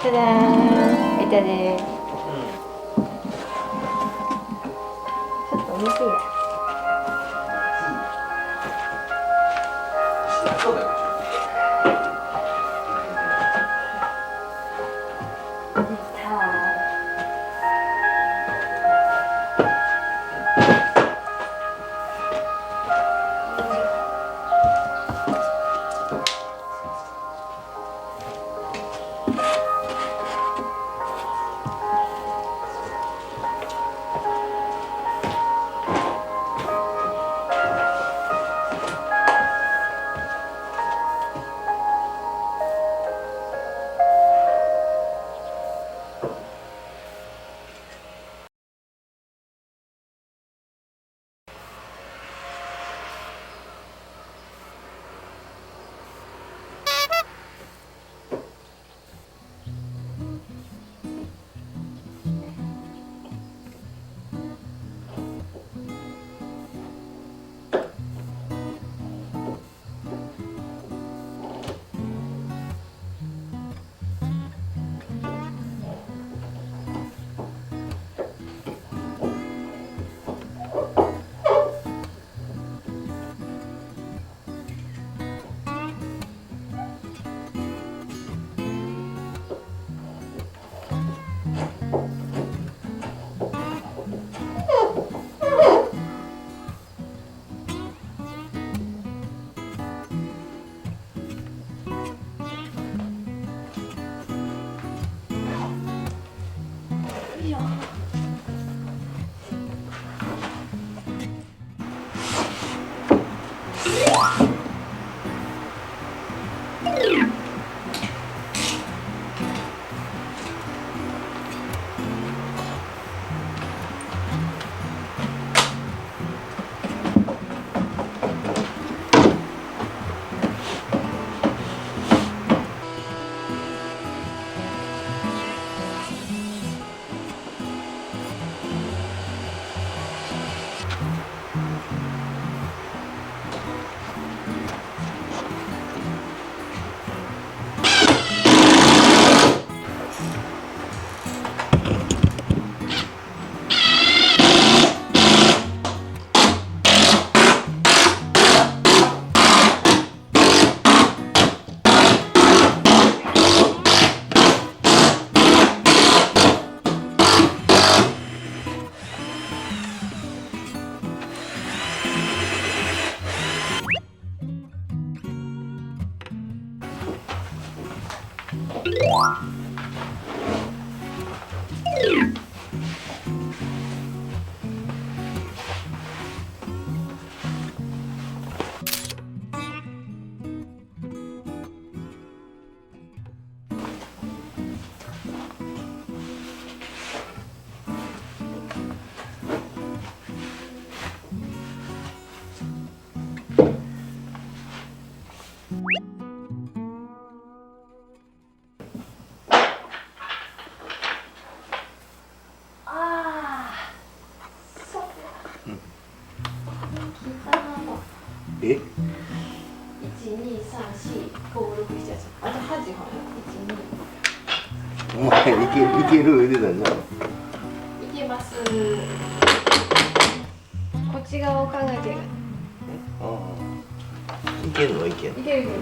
じゃじゃーん、いたね。ちょっと見てや。え1234567あと8本お前いける言うてたんじゃん。いけます。こっち側を考えてる。ああいけけるのいけんの。いけるいける。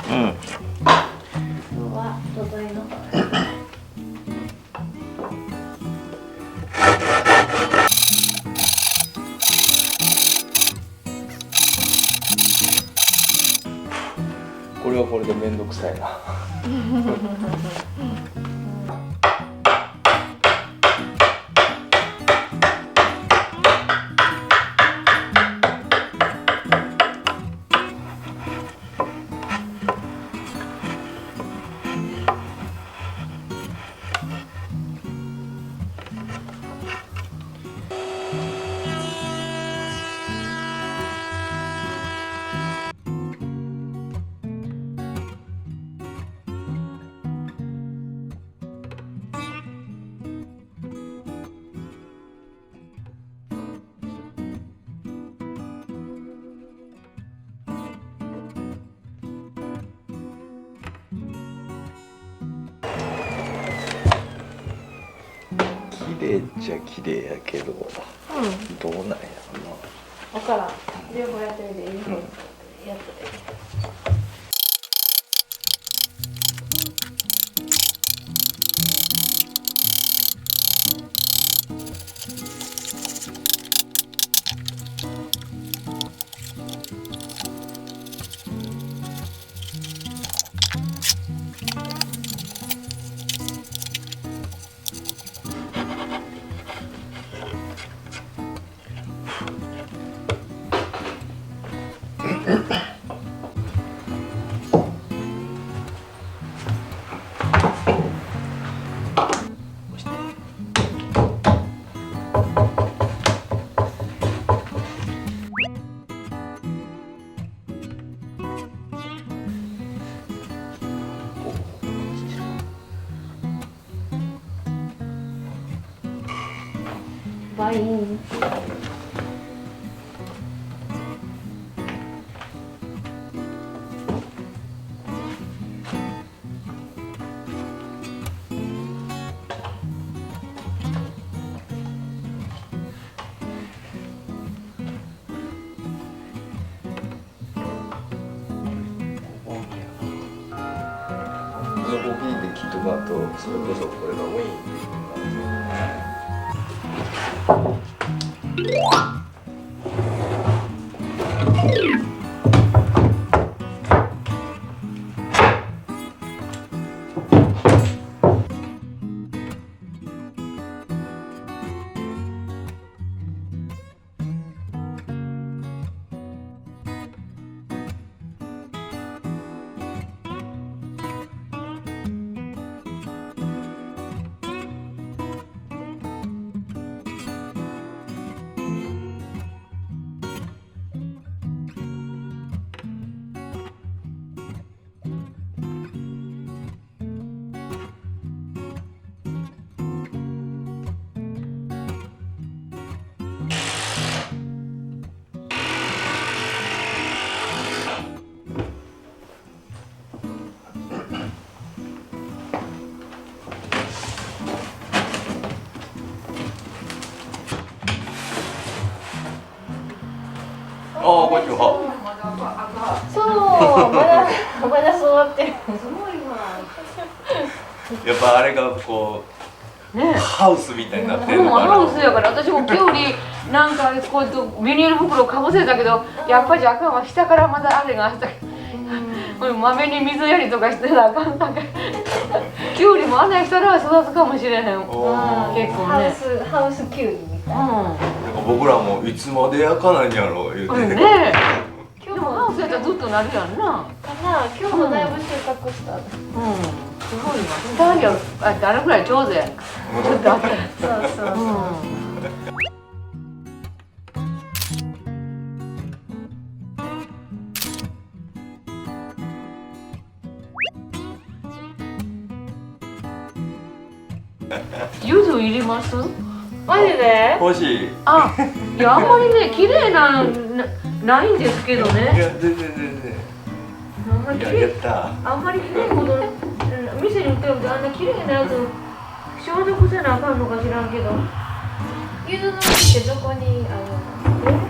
うん。今日は土台の方。これはこれでめんどくさいな。綺麗っちゃ綺麗やけど、どうなんやろな。だから両方やってみて、両方やってて。バイン。横切りで切っとかんと、それこそこれがウィーンっていうか。ああ、こんにちは。そう、まだ座ってる。すごいわ。やっぱあれがこうねハウスみたいになってるもうのかな。ハウスやから私もきゅうりなんかこうやってビニール袋かぶせたけどやっぱりあかんわ下からまだあれがあったまめに水やりとかしてなあかんさかきゅうりも穴したら育つかもしれへん結構ねハウスキュウリみたいな。なんか僕らもいつまで焼かないんやろ言うて。ねえでもハウスやったらずっとなるやんな。かな、今日もだいぶ収穫した。すごいわ。2人は誰ぐらい上手やんか。ちょっとあった。そうそうそう。柚子いります？マジで？欲しい。あ、いやあんまりね綺麗ないんですけどいね。や全然。いややった。あんまり綺麗ほど店に売ってるとあんな綺麗なやつ消毒せなあかんのか知らんけど。柚子の木ってどこにあるの？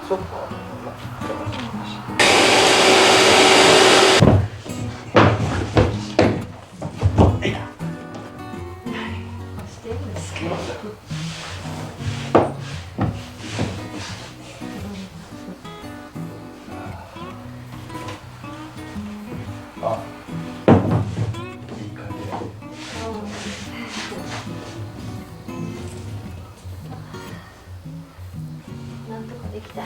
そっか。してるんですけど。あ、いい感じ。なんとかできた。